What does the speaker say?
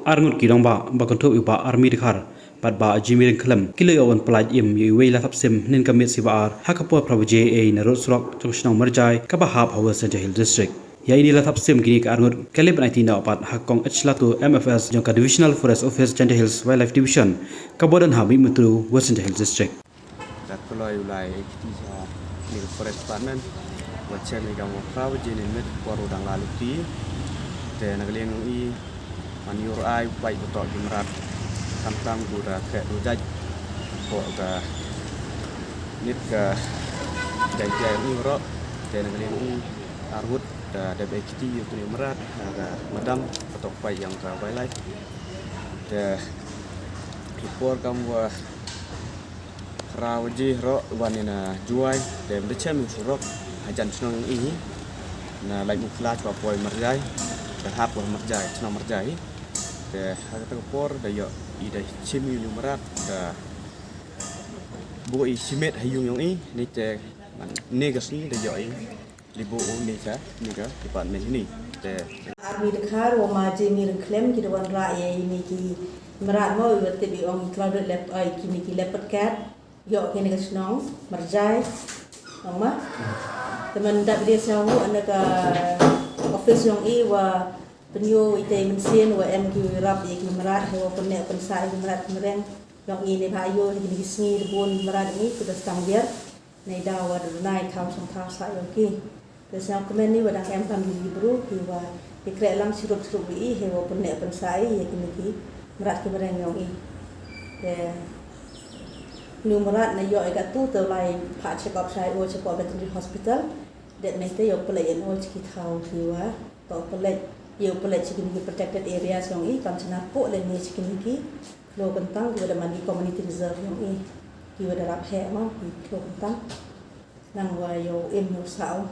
Arngut kirong ba kontu iba army dikhar pat ba jimirin khalam kilo yawan pelaj im yu wei la thapsim nin kamit sibar hakapua prabu JA na rosrok chosnong marjai ka ba hap hawa St Hill district ya ini la thapsim kini ka arngut kalib 19 na pat hakong achlatu MFS jongka divisional forest office St Hills wildlife division ka bodan hami mutru St Hill district dat pelai ulai kita ni forest department wacem ni kamu prabu JA mit waru dang lalu ti te nagliang i maniur ai bai betok jumrat tam gura ke rujaj ko ga nit ga jai ni ro te nagliang i arhut da BXT itu ni merat ga madam betok bai yang ka wildlife te report kamu rawaji ro wanina juai te becem surok hajan snong ini na lai muklas pa poi marjai da hap wa marjai snong marjai te hata por da yo i da chimi ni merat da bo i simet hayung yang i ni te negasi da yo i libu ni ka department ini te army dekhar wa ma jemi klem ki dawan ra ye ini ki merat mo wete bi ong cloud lep ai ki ni ki leopard cat yo ke ni snong marjai mama teman dak dia sawu anaka office yang i wa penyu ite mensin wa MQ rap ye ki merat wa penne pensai merat mereng yang ini bayo ni sngi bon merat ni sudah standar nei dawa nai tham som tha sa yo ki desam kemen ni wadang em pam di bro ki wa ikre lang sirup bi he wa penne pensai ye ki merat ki mereng yang i nu merat na yo ga tu to lai pha check up sai o check up veterinary hospital det nei te yo play en o ki thau ki wa to play yo play chicken ki protected areas yang i kam chana po le ni chicken ki lo bentang ki ada mandi community reserve yang i ki ada rap he ma ki lo bentang nang wa yo em yo sao